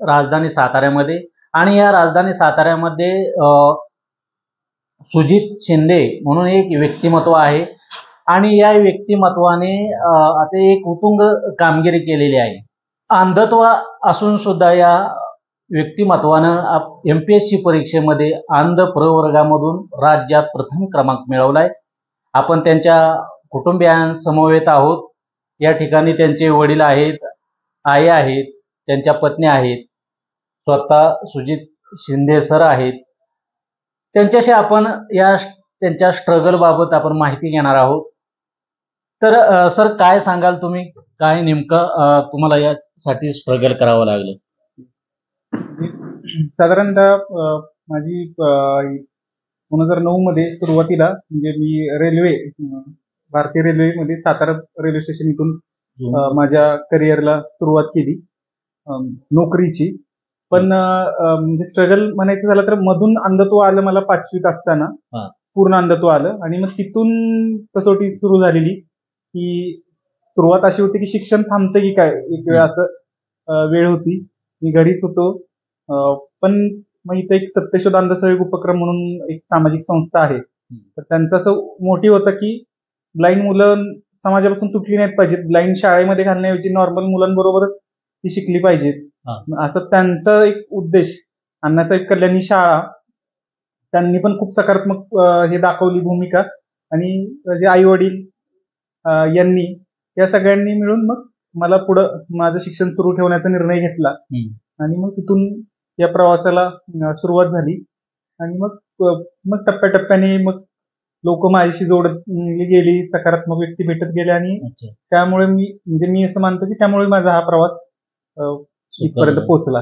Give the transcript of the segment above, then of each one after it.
राजधानी साताऱ्यामध्ये आणि या राजधानी साताऱ्यामध्ये सुजित शिंदे म्हणून एक व्यक्तिमत्व आहे आणि या व्यक्तिमत्वाने आता एक उत्तुंग कामगिरी केलेली आहे. अंधत्व असून सुद्धा या व्यक्तिमत्वानं MPSC परीक्षेमध्ये अंध प्रवर्गामधून राज्यात प्रथम क्रमांक मिळवलाय. आपण त्यांच्या कुटुंबियांसमवेत आहोत. या ठिकाणी त्यांचे वडील आहेत, आई आहेत, त्यांच्या पत्नी आहेत, स्वतः सुजित शिंदे सर आहेत. त्यांच्याशी आपण त्यांच्या स्ट्रगल बाबत आपण माहिती घेणार आहोत. तर सर काय सांगाल तुम्ही, काय नेमकं तुम्हाला यासाठी स्ट्रगल करावं लागलं? साधारणतः माझी 2009 मध्ये सुरुवातीला म्हणजे मी भारतीय रेल्वेमध्ये सातारा रेल्वे स्टेशन इथून माझ्या करिअरला सुरुवात केली नोकरीची. पण म्हणजे स्ट्रगल म्हणायचं झालं तर मधून अंधत्व आलं मला 5वीत असताना, पूर्ण अंधत्व आलं. आणि मग तिथून कसोटी सुरू झालेली की सुरुवात अशी होती की शिक्षण थांबतं की काय, एक वेळ असं वेळ होती. मी घरीच होतो. पण मग इथं एक सत्यशोध अंधसहयोग उपक्रम म्हणून एक सामाजिक संस्था आहे. तर त्यांचं असं मोटिव्ह होतं की ब्लाइंड मुलं समाजापासून तुटली नाहीत पाहिजेत, ब्लाइंड शाळेमध्ये घालण्याऐवजी नॉर्मल मुलांबरोबरच ती शिकली पाहिजेत, असं त्यांचा एक उद्देश. अण्णासाहेब कल्याणी शाळा त्यांनी पण खूप सकारात्मक हे दाखवली भूमिका. आणि जे आई वडील यांनी या सगळ्यांनी मिळून मग मला पुढं माझं शिक्षण सुरू ठेवण्याचा निर्णय घेतला. आणि मग तिथून या प्रवासाला सुरुवात झाली. आणि मग टप्प्याटप्प्याने मग लोक माझ्याशी जोडत गेली, सकारात्मक व्यक्ती भेटत गेल्या. आणि त्यामुळे मी असं मानतो की त्यामुळे माझा हा प्रवास इथपर्यंत पोहोचला.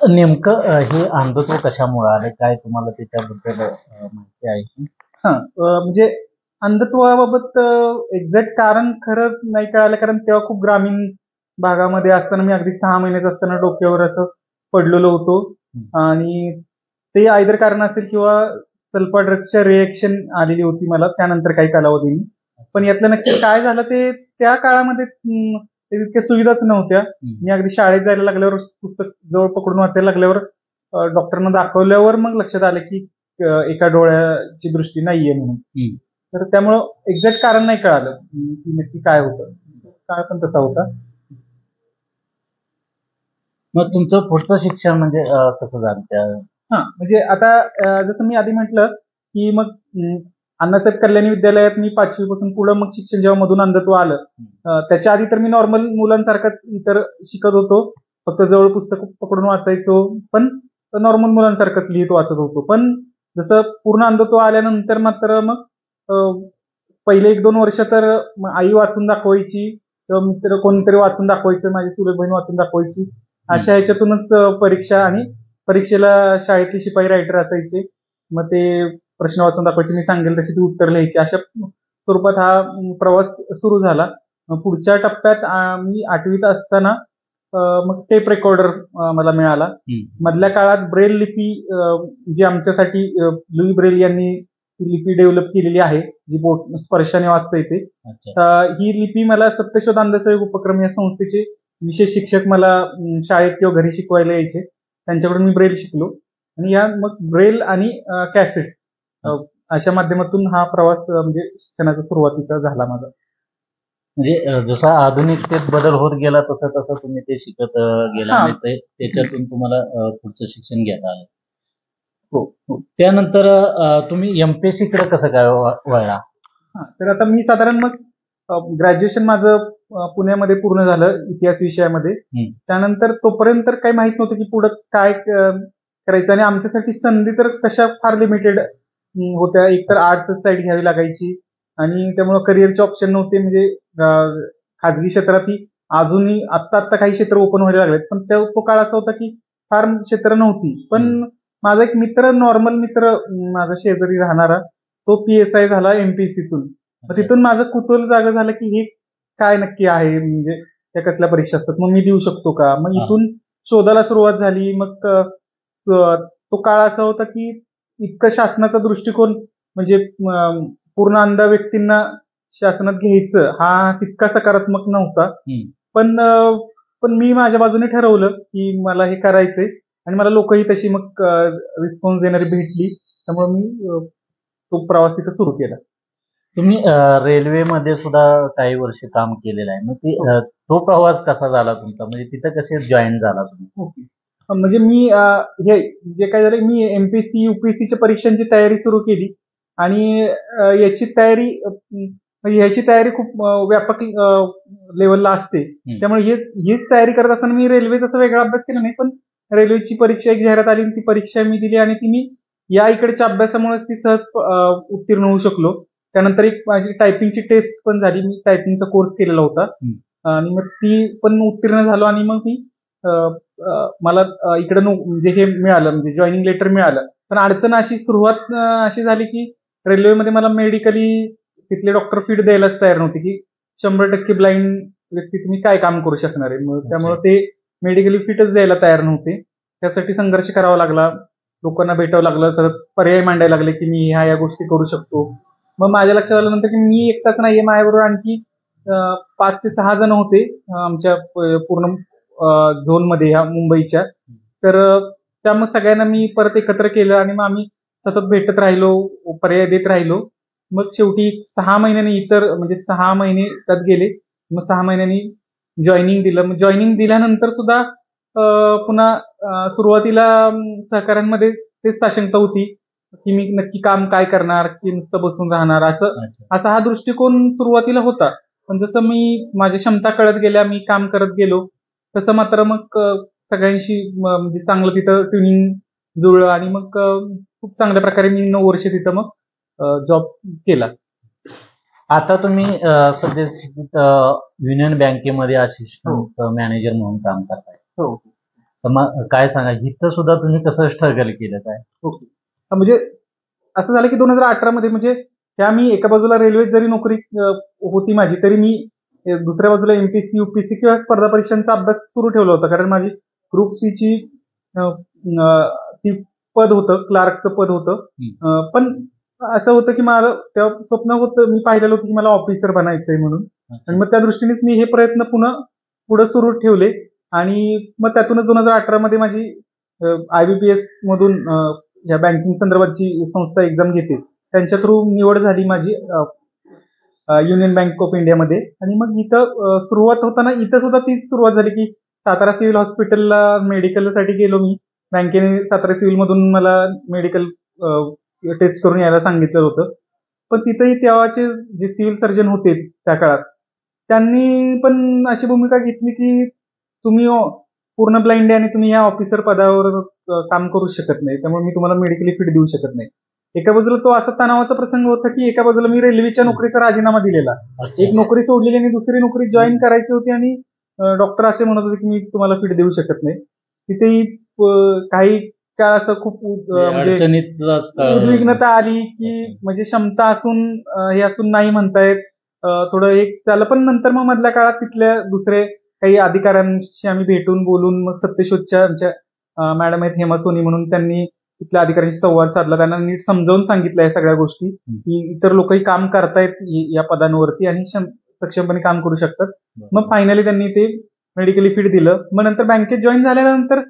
नेमकं हे अंधत्व कशामुळे आलं, काय तुम्हाला त्याच्याबद्दल माहिती आहे? म्हणजे अंधत्वाबाबत एक्झॅक्ट कारण खरं नाही कळालं, कारण तेव्हा खूप ग्रामीण भागामध्ये असताना मी अगदी 6 महिन्याचं असताना डोक्यावर असं पडलेलो होतो. आणि ते आयदर कारण असेल किंवा सल्फा ड्रग्सच्या रिएक्शन आलेली होती मला त्यानंतर काही कालावधीने. पण यातलं नक्की काय झालं ते त्या काळामध्ये इतक्या सुविधाच नव्हत्या. मी अगदी शाळेत जायला लागल्यावर, पुस्तक जवळ पकडून वाचायला लागल्यावर, डॉक्टरांना दाखवल्यावर मग लक्षात आलं की एका डोळ्याची दृष्टी नाहीये म्हणून. तर त्यामुळं एक्झॅक्ट कारण नाही कळालं की नक्की काय होतं. काळ पण तसा होता. मग तुमचं पुढचं शिक्षण म्हणजे कसं झालं त्या? म्हणजे आता जसं मी आधी म्हटलं की मग अण्णासाहेब कल्याणी विद्यालयात मी 5वी पासून पुढे मग शिक्षण जेव्हा मधून अंधत्व आलं, त्याच्या आधी तर मी नॉर्मल मुलांसारखंच इतर शिकत होतो. फक्त जवळ पुस्तक पकडून वाचायचो, पण नॉर्मल मुलांसारखंच लिहित वाचत होतो. पण जसं पूर्ण अंधत्व आल्यानंतर मात्र मग पहिले 1-2 वर्ष तर आई वाचून दाखवायची किंवा मित्र कोणतरी वाचून दाखवायचं, माझी चुलत बहीण वाचून दाखवायची. अशा ह्याच्यातूनच परीक्षा, आणि परीक्षेला शाळेतले शिपाई रायटर असायचे, मग ते प्रश्न वाचून दाखवायचे, मी सांगेल तशी ती उत्तर लिहायची. अशा स्वरूपात हा प्रवास सुरू झाला. पुढच्या टप्प्यात मी 8वीत असताना मग टेप रेकॉर्डर मला मिळाला. मधल्या काळात ब्रेल लिपी जी आमच्यासाठी लुई ब्रेल यांनी लिपी डेव्हलप केलेली आहे, जी बोट स्पर्शाने वाचता येते. ही लिपी मला सत्यशोध अंधसहयोग उपक्रम या संस्थेचे विशेष शिक्षक मला शाळेत किंवा घरी शिकवायला यायचे, त्यांच्याकडून मी ब्रेल शिकलो. आणि या मग ब्रेल आणि कॅसेट्स अशा माध्यमातून हा प्रवास म्हणजे शिक्षणाचा सुरुवातीचा झाला माझा. म्हणजे जसा आधुनिकतेत बदल होत गेला तसं तसं तुम्ही ते शिकत गेला आणि त्याच्यातून तुम्हाला पुढचं शिक्षण घेता आलं. हो. त्यानंतर तुम्ही MPSC कडे कसं काय वळला? तर आता मी साधारण मग ग्रॅज्युएशन माझं पुण्यामध्ये पूर्ण झालं इतिहास विषयामध्ये. त्यानंतर तोपर्यंत तर काही माहित नव्हतं की पुढे काय करायचं. आणि आमच्यासाठी संधी तर तशा फार लिमिटेड होत्या. एकतर आर्ट्सच साईड घ्यावी लागायची आणि त्यामुळे करिअरचे ऑप्शन नव्हते. म्हणजे खाजगी क्षेत्रातही अजूनही आत्ता काही क्षेत्र ओपन व्हायला लागलेत, पण तो काळ असा होता की फार क्षेत्र नव्हती. पण माझा एक मित्र, नॉर्मल मित्र, माझा शेजारी राहणारा, तो PSI झाला MPSCतून. मग तिथून माझं कुतूहल जागं झालं की हे काय नक्की आहे, म्हणजे त्या कसल्या परीक्षा असतात, मग मी देऊ शकतो का. मग इथून शोधाला सुरुवात झाली. मग तो काळ असा होता की इतकं शासनाचा दृष्टिकोन, म्हणजे पूर्ण अंध व्यक्तींना शासनात घ्यायचं हा तितका सकारात्मक नव्हता. पण पण मी माझ्या बाजूने ठरवलं की मला हे करायचंय आणि मला लोकही तशी मग रिस्पॉन्स देणारी भेटली, त्यामुळे मी तो प्रवास तिथं सुरू केला. तुम्ही रेल्वेमध्ये सुद्धा काही वर्ष काम केलेलं आहे. मग तो प्रवास कसा झाला तुमचा? म्हणजे तिथं कसे जॉईन झाला तुम्ही? ओके. म्हणजे मी हे जे काय झालं, मी एमपीएससी युपीएससीच्या परीक्षांची तयारी सुरू केली आणि याची तयारी म्हणजे ह्याची तयारी खूप व्यापक लेवलला असते. त्यामुळे हीच तयारी करत असताना मी रेल्वेचा असा वेगळा अभ्यास केला नाही, पण रेल्वेची परीक्षा एक जाहिरात आली, ती परीक्षा मी दिली आणि ती मी या इकडच्या अभ्यासामुळेच ती सहज उत्तीर्ण होऊ शकलो. त्यानंतर एक माझी टायपिंगची टेस्ट पण झाली. मी टायपिंगचा कोर्स केलेला होता आणि मग ती पण उत्तीर्ण झालो आणि मग मी मला इकडे म्हणजे हे मिळालं, म्हणजे जॉईनिंग लेटर मिळालं. पण अडचण अशी सुरुवात अशी झाली की रेल्वेमध्ये मला मेडिकली तिथले डॉक्टर फीड द्यायलाच तयार नव्हते की 100% ब्लाइंड व्यक्ती तुम्ही काय काम करू शकणार आहे. मग त्यामुळे ते मेडिकली फिटच द्यायला तयार नव्हते. त्यासाठी संघर्ष करावा लागला, लोकांना भेटावं लागलं, सतत पर्याय मांडायला लागले की मी ह्या गोष्टी करू शकतो. मग माझ्या लक्षात आल्यानंतर की मी एकटाच नाहीये, माझ्याबरोबर आणखी 5 ते 6 जण होते आमच्या पूर्ण झोनमध्ये ह्या मुंबईच्या. तर त्यामुळे सगळ्यांना मी परत एकत्र केलं आणि मग आम्ही सतत भेटत राहिलो, पर्याय देत राहिलो. मग शेवटी 6 महिन्यांनी म्हणजे 6 महिने त्यात गेले. मग 6 महिन्यांनी जॉईनिंग दिलं. मग जॉईनिंग दिल्यानंतर सुद्धा पुन्हा सुरुवातीला सहकाऱ्यांमध्ये तेच साशंकता होती की मी नक्की काम काय करणार, की नुसतं बसून राहणार, असा हा दृष्टिकोन सुरुवातीला होता. पण जसं मी माझ्या क्षमता कळत गेल्या, मी काम करत गेलो, तसं मात्र मग सगळ्यांशी म्हणजे चांगलं तिथं ट्युनिंग जुळलं आणि मग खूप चांगल्या प्रकारे मी 9 वर्ष तिथं मग जॉब केला. आता तुम्ही सध्या युनियन बँकेमध्ये असिस्टंट मॅनेजर म्हणून काम करताय. हो. तर मग काय सांगा, इथं सुद्धा तुम्ही कसं स्ट्रगल केलं काय? ओके. म्हणजे असं झालं की 2018 मध्ये म्हणजे त्या मी एका बाजूला रेल्वेत जरी नोकरी होती माझी, तरी मी दुसऱ्या बाजूला एमपीएससी युपीएससी किंवा स्पर्धा परीक्षांचा अभ्यास सुरू ठेवला होता. कारण माझी ग्रुप सी ची ती पद होतं, क्लार्कचं पद होतं. पण असं होतं की माझं तेव्हा स्वप्न होतं, मी पाहिलेलं होतं की मला ऑफिसर बनायचंय म्हणून. आणि मग त्या दृष्टीनेच मी हे प्रयत्न पुढे सुरू ठेवले आणि मग त्यातूनच 2018 मध्ये माझी आयबीपीएस मधून या बँकिंग संदर्भाची संस्था एक्झाम घेते, त्यांच्या थ्रू निवड झाली माझी युनियन बँक ऑफ इंडियामध्ये. आणि मग इथं सुरुवात होताना इथं सुद्धा तीच सुरुवात झाली की सातारा सिव्हिल हॉस्पिटलला मेडिकलसाठी गेलो मी. बँकेने सातारा सिव्हिल मधून मला मेडिकल टेस्ट करून यायला सांगितलं होतं. पण तिथेही तेव्हाचे जे सिव्हिल सर्जन होते त्या काळात, त्यांनी पण अशी भूमिका घेतली की तुम्ही पूर्ण ब्लाइंड आहे आणि तुम्ही या ऑफिसर पदावर काम करू शकत नाही, त्यामुळे मी तुम्हाला मेडिकली फिट देऊ शकत नाही. एका बाजूला तो असा तणावाचा प्रसंग होता की एका बाजूला मी रेल्वेच्या नोकरीचा राजीनामा दिलेला, एक नोकरी सोडलेली आणि दुसरी नोकरी जॉईन करायची होती आणि डॉक्टर असे म्हणत होते की मी तुम्हाला फिट देऊ शकत नाही. तिथेही काही काळ असं खूप म्हणजे उद्विग्नता आली की म्हणजे क्षमता असून हे असून नाही म्हणतायत. थोडं एक झालं, पण नंतर मग मधल्या काळात तिथल्या दुसरे काही अधिकाऱ्यांशी आम्ही भेटून बोलून मग सत्यशोधच्या आमच्या मॅडम आहेत हेमा सोनी म्हणून, त्यांनी तिथल्या अधिकाऱ्यांशी संवाद साधला, त्यांना नीट समजावून सांगितलं या सगळ्या गोष्टी की इतर लोकही काम करतायत या पदांवरती आणि सक्षमपणे काम करू शकतात. मग फायनली त्यांनी ते मेडिकली फिट दिलं. मग नंतर बँकेत जॉईन झाल्यानंतर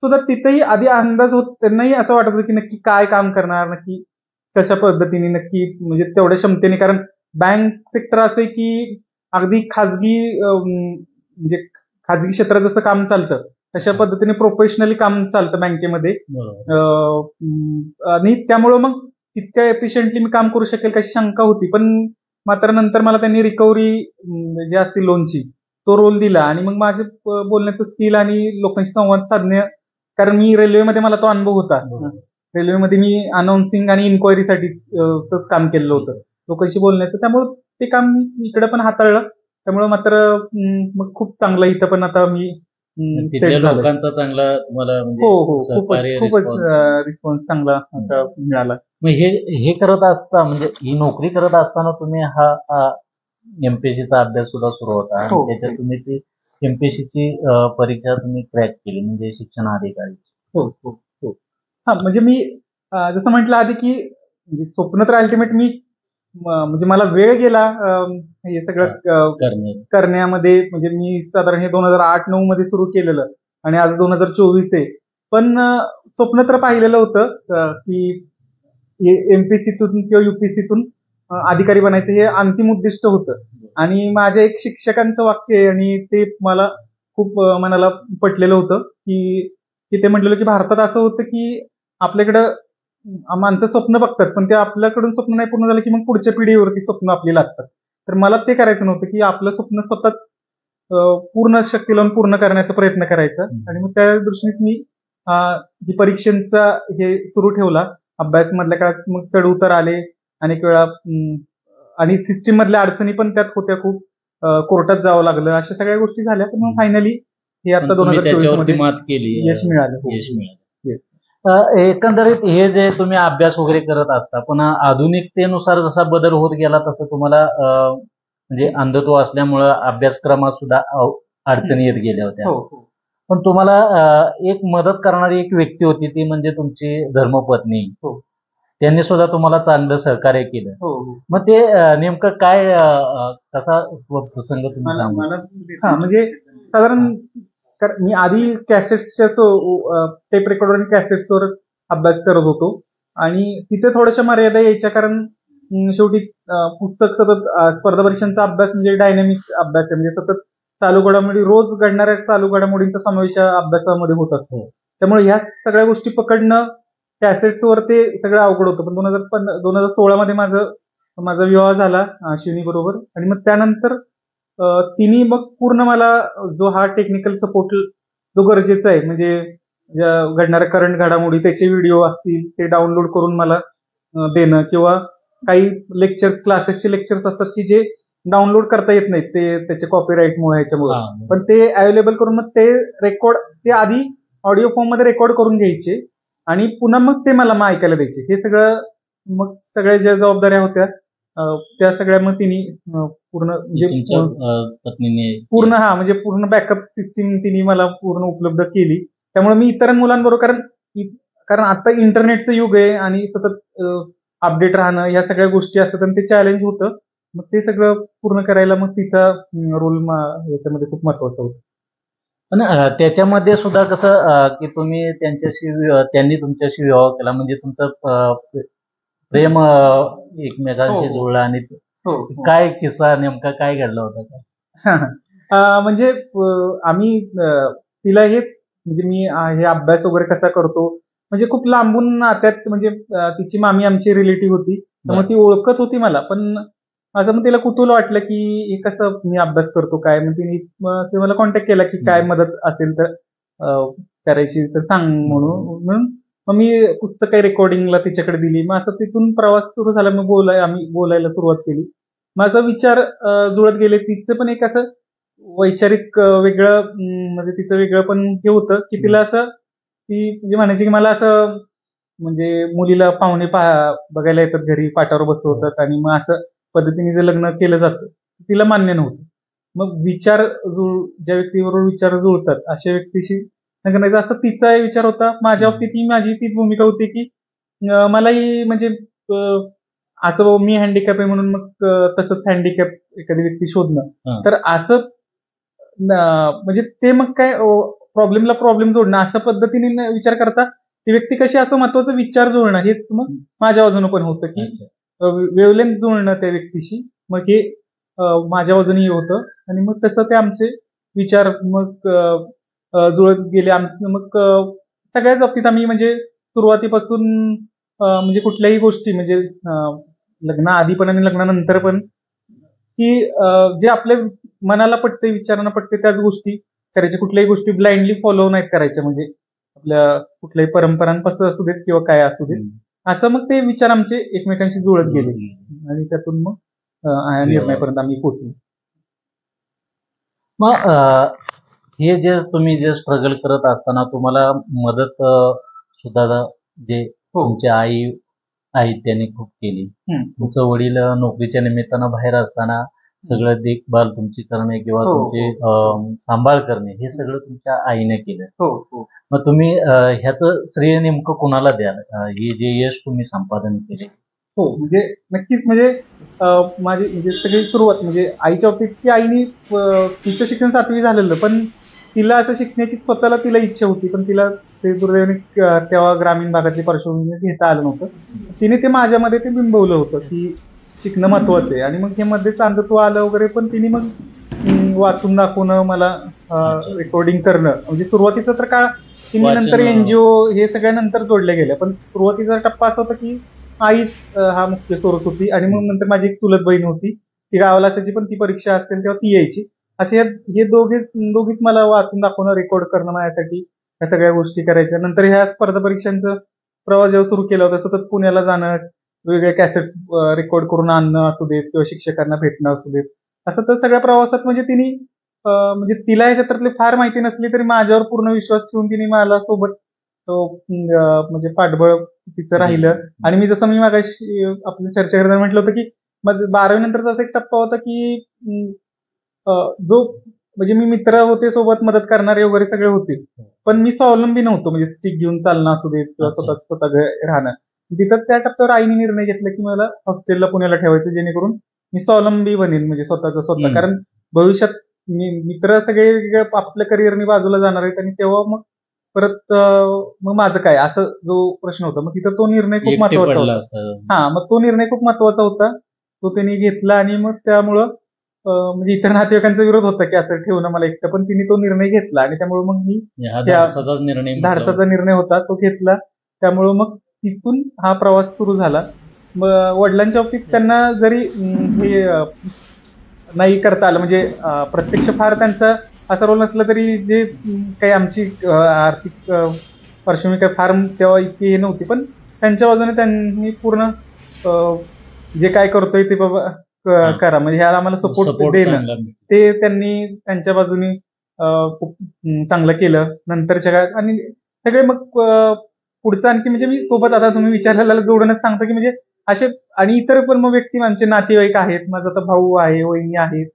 सुद्धा तिथेही आधी अंदाज होत, त्यांनाही असं वाटत होतं की नक्की काय काम करणार, नक्की कशा पद्धतीने, नक्की म्हणजे तेवढ्या क्षमतेने. कारण बँक सेक्टर असं की अगदी खाजगी म्हणजे खाजगी क्षेत्रात जसं काम चालतं तशा पद्धतीने प्रोफेशनली काम चालतं बँकेमध्ये. आणि त्यामुळं मग तितक्या एफिशियंटली मी काम करू शकेल कशी शंका होती. पण मात्र नंतर मला त्यांनी रिकव्हरी जे असते लोनची तो रोल दिला आणि मग माझे बोलण्याचं स्किल आणि लोकांशी संवाद साधणे, कारण मी रेल्वेमध्ये मला तो अनुभव होता. रेल्वेमध्ये मी अनाउन्सिंग आणि इन्क्वायरीसाठीच काम केलेलं होतं, लोकांशी बोलण्याचं. त्यामुळे ते काम मी इकडे पण हाताळलं. त्यामुळे मात्र मग खूप चांगलं इथं पण आता मी लोकांचा चांगला तुम्हाला हो खूपच रिस्पॉन्स चांगला आता मिळाला. मग हे करत असता, म्हणजे ही नोकरी करत असताना तुम्ही हा एमपीएससीचा अभ्यास सुद्धा सुरू होता आणि त्याच्यात तुम्ही ती एमपीएससीची परीक्षा तुम्ही क्रॅक केली, म्हणजे शिक्षण अधिकारी. हो. हा, म्हणजे मी जसं म्हटलं आधी की म्हणजे स्वप्न तर अल्टिमेट मी म्हणजे मला वेळ गेला हे सगळं करण्यामध्ये म्हणजे मी साधारण हे 2008-9 मध्ये सुरू केलेलं आणि आज 2024 आहे. पण स्वप्न तर पाहिलेलं होतं की एमपीसीतून किंवा युपीसीतून अधिकारी बनायचं हे अंतिम उद्दिष्ट होतं. आणि माझ्या एक शिक्षकांचं वाक्य आहे आणि ते मला खूप मनाला पटलेलं होतं की ते म्हटलेलं की भारतात असं होतं की आपल्याकडं माणसं स्वप्न बघतात, पण ते आपल्याकडून स्वप्न नाही पूर्ण झालं की मग पुढच्या पिढीवरती स्वप्न आपली लागतात. तर मला ते करायचं नव्हतं की आपलं स्वप्न स्वतःच पूर्ण शक्ती लावून पूर्ण करण्याचा प्रयत्न करायचा. आणि मग त्या दृष्टीनेच मी ही परीक्षांचा हे सुरू ठेवला. अभ्यास मधल्या काळात मग चढ उतार आले अनेक वेळा आणि सिस्टीम मधल्या अडचणी पण त्यात होत्या खूप. कोर्टात जावं लागलं, अशा सगळ्या गोष्टी झाल्या. पण मग फायनली हे आता 2024 मध्ये मात केली, यश मिळालं. यश मिळालं. एकंदरीत हे जे तुम्ही अभ्यास वगैरे करत असता, पण आधुनिकतेनुसार जसा बदल होत गेला तसं तुम्हाला म्हणजे अंधत्व असल्यामुळं अभ्यासक्रमात सुद्धा अडचणी येत गेल्या होत्या. पण तुम्हाला एक मदत करणारी एक व्यक्ती होती, ती म्हणजे तुमची धर्मपत्नी. त्यांनी सुद्धा तुम्हाला चांगलं सहकार्य केलं. मग ते नेमकं काय कसा प्रसंग तुम्ही सांगा? म्हणजे साधारण मी आधी कॅसेट्सच्या टेप रेकॉर्डर आणि कॅसेट्सवर अभ्यास करत होतो आणि तिथे थोड्याशा मर्यादा यायच्या, कारण शेवटी पुस्तक सतत स्पर्धा परीक्षांचा अभ्यास म्हणजे डायनॅमिक अभ्यास आहे. म्हणजे सतत चालू घडामोडी, रोज घडणाऱ्या चालू घडामोडींचा समावेश अभ्यासामध्ये होत असतो. त्यामुळे ह्या सगळ्या गोष्टी पकडणं कॅसेट्सवर ते सगळं अवघड होतं. पण 2016 मध्ये माझा विवाह झाला शिवनी बरोबर. आणि मग त्यानंतर तिने मग पूर्ण मला जो हा टेक्निकल सपोर्ट जो गरजेचा आहे, म्हणजे घडणाऱ्या करंट घडामोडी त्याचे व्हिडिओ असतील ते डाउनलोड करून मला देणं, किंवा काही लेक्चर्स, क्लासेसचे लेक्चर्स असतात की जे डाउनलोड करता येत नाहीत ते त्याचे कॉपीराईटमुळे ह्याच्यामुळे, पण ते अवेलेबल करून मग ते रेकॉर्ड, ते आधी ऑडिओ फॉर्म मध्ये रेकॉर्ड करून घ्यायचे आणि पुन्हा मग ते मला ऐकायला द्यायचे. हे सगळं मग सगळ्या ज्या जबाबदाऱ्या होत्या त्या सगळ्या मग तिने पूर्ण म्हणजे पत्नीने म्हणजे पूर्ण बॅकअप सिस्टीम तिने मला पूर्ण उपलब्ध केली. त्यामुळे मी इतर मुलांबरोबर, कारण आता इंटरनेटचं युग आहे आणि सतत अपडेट राहणं या सगळ्या गोष्टी असतात आणि ते चॅलेंज होतं. मग ते सगळं पूर्ण करायला मग तिचा रोल याच्यामध्ये खूप महत्वाचा होता. पण त्याच्यामध्ये सुद्धा कसं की तुम्ही त्यांनी तुमच्याशी विवाह केला, म्हणजे तुमचं प्रेम एकमेकांशी जुळलं. आणि काय किस्सा नेमका काय घडला होता? म्हणजे आम्ही तिला हेच, म्हणजे मी हे अभ्यास वगैरे कसा करतो, म्हणजे खूप लांबून नात्यात, म्हणजे तिची मामी आमची रिलेटिव्ह होती, त्यामुळे ती ओळखत होती मला. पण असं मग तिला कुतूहल वाटलं की हे कसं मी अभ्यास करतो काय. मग तिने मला कॉन्टॅक्ट केला की काय मदत असेल तर करायची तर सांग म्हणून मग मी पुस्तक रेकॉर्डिंगला तिच्याकडे दिली. मग असं तिथून प्रवास सुरू झाला. मग आम्ही बोलायला सुरुवात केली. माझा विचार जुळत गेले. तिचं पण एक असं वैचारिक वेगळं, म्हणजे तिचं वेगळं पण हे होतं की तिला असं, ती म्हणजे म्हणायची की मला असं, म्हणजे मुलीला पाहुणे बघायला येतात घरी, पाठावर बसवतात आणि मग असं पद्धतीने जे लग्न केलं जातं तिला मान्य नव्हतं. मग ज्या व्यक्तीबरोबर विचार जुळतात अशा व्यक्तीशी लग्न करायचं असं तिचा विचार होता. माझ्या बाबतीत माझी तीच भूमिका होती की मलाही म्हणजे असं मी हँडिकॅप आहे म्हणून मग तसंच हँडिकॅप एखादी व्यक्ती शोधणं, तर असं म्हणजे ते मग काय प्रॉब्लेमला प्रॉब्लेम जोडणं अशा पद्धतीने विचार करता ती व्यक्ती कशी, असं महत्वाचा विचार जुळणं, हेच मग माझ्या बाजूने पण होतं की वेवलेंथ जुळणं त्या व्यक्तीशी. मग हे माझ्या बाजूने होतं आणि मग तसं ते आमचे विचार मग जुळत गेले. मग सगळ्याच बाबतीत आम्ही म्हणजे सुरुवातीपासून म्हणजे कुठल्याही गोष्टी, म्हणजे लग्ना आधी पण आणि लग्नानंतर पण, की जे आपल्या मनाला पटते, विचारांना पटते त्याच गोष्टी करायच्या. कुठल्याही गोष्टी ब्लाइंडली फॉलो नाहीत करायच्या, म्हणजे आपल्या कुठल्याही परंपरांपासून असू देत किंवा काय असू देत. असं मग ते विचार आमचे एकमेकांशी जुळत गेले आणि त्यातून मग निर्णयापर्यंत आम्ही पोहोचलो. मग हे जे तुम्ही स्ट्रगल करत असताना तुम्हाला मदत सुद्धा जे तुमचे आई त्यांनी खूप केली. तुमचं वडील नोकरीच्या निमित्तानं बाहेर असताना सगळं देखभाल तुमची करणे किंवा तुमचे सांभाळ करणे हे सगळं तुमच्या आईने केलं. मग तुम्ही ह्याचं श्रेय नेमकं कोणाला द्याल, हे जे यश तुम्ही संपादन केले? हो, म्हणजे नक्कीच म्हणजे माझी म्हणजे सगळी सुरुवात म्हणजे आईच्या बाबतीत, की आईनी तिचं शिक्षण 7वी झालेलं, पण तिला असं शिकण्याची स्वतःला तिला इच्छा होती, पण तिला ते दुर्दैवाने तेव्हा ग्रामीण भागातली पार्श्वभूमी घेता आलं नव्हतं. तिने ते माझ्यामध्ये ते बिंबवलं होतं, की शिकणं महत्वाचं आहे आणि मग हे मध्येच अंधत्व आलं वगैरे, पण तिने मग वाचून दाखवणं मला, अच्छा. रेकॉर्डिंग करणं म्हणजे सुरुवातीचा तर काळ, की मी नंतर वाचन एनजीओ हे सगळ्या नंतर जोडल्या गेल्या, पण सुरुवातीचा टप्पा असा होता की आईच हा मुख्य सोर्स होती आणि मग नंतर माझी एक चुलत बहीण होती, ती गावाला असायची, पण ती परीक्षा असेल तेव्हा ती यायची. असे हे दोघीच मला वाचून दाखवणं, रेकॉर्ड करणं माझ्यासाठी या सगळ्या गोष्टी करायच्या. नंतर ह्या स्पर्धा परीक्षांचा प्रवास जेव्हा सुरू केला होता, सतत पुण्याला जाणं, वेगवेगळ्या कॅसेट्स रेकॉर्ड करून आणणं असू देत किंवा शिक्षकांना भेटणं असू देत, असं तर सगळ्या प्रवासात म्हणजे तिने म्हणजे तिला या क्षेत्रातली फार माहिती नसली तरी माझ्यावर पूर्ण विश्वास ठेवून तिने मला सोबत म्हणजे पाठबळ तिचं राहिलं. आणि मी जसं मी मागाशी आपल्या चर्चा करताना म्हटलं होतं, की मग 12वी नंतरचा असा एक टप्पा होता, की जो म्हणजे मी मित्र होते सोबत मदत करणारे वगैरे सगळे होते. पण मी स्वावलंबी नव्हतो, म्हणजे स्टिक घेऊन चालणं असू देत किंवा अच्छा. स्वतः राहणं. तिथं त्या टप्प्यावर आईने निर्णय घेतला, की मला हॉस्टेलला पुण्याला ठेवायचं, जेणेकरून मी स्वावलंबी बनेन म्हणजे स्वतःचं स्वतः. कारण भविष्यात मित्र सगळे वेगवेगळ्या आपल्या करिअरनी बाजूला जाणार आहेत आणि तेव्हा मग परत मग माझं काय, असं जो प्रश्न होता. मग तिथं तो निर्णय खूप एकटे महत्वाचा पडला होता. असं. मग तो निर्णय खूप महत्वाचा होता. तो त्यांनी घेतला आणि मग त्यामुळं म्हणजे इतर नातेवाईकांचा विरोध होता, की असं ठेवणं मला एकटं. पण तिने तो निर्णय घेतला आणि त्यामुळे मग मी हा त्या धाडसाचाच निर्णय म्हटला धाडसाचा निर्णय होता, तो घेतला. त्यामुळं मग तिथून हा प्रवास सुरू झाला. मग वडिलांच्या बाबतीत त्यांना जरी हे नाही करता आलं, म्हणजे प्रत्यक्ष फार त्यांचा असा रोल नसला तरी जे काही आमची आर्थिक पार्श्वभूमी काही फार तेव्हा इतकी हे नव्हती. पण त्यांच्या बाजूने त्यांनी पूर्ण जे काय करतोय ते बाबा करा, म्हणजे ह्याला आम्हाला सपोर्ट सपोर्ट देणं, चांगला. ते त्यांनी त्यांच्या बाजूने खूप चांगलं केलं नंतरच्या काळात. आणि सगळे मग पुढचं आणखी म्हणजे मी सोबत, आता तुम्ही विचारलेल्याला जोडूनच सांगतो, की म्हणजे असे आणि इतर पण मग व्यक्ती आमचे नातेवाईक आहेत. माझा आता भाऊ आहे, वहिनी आहेत.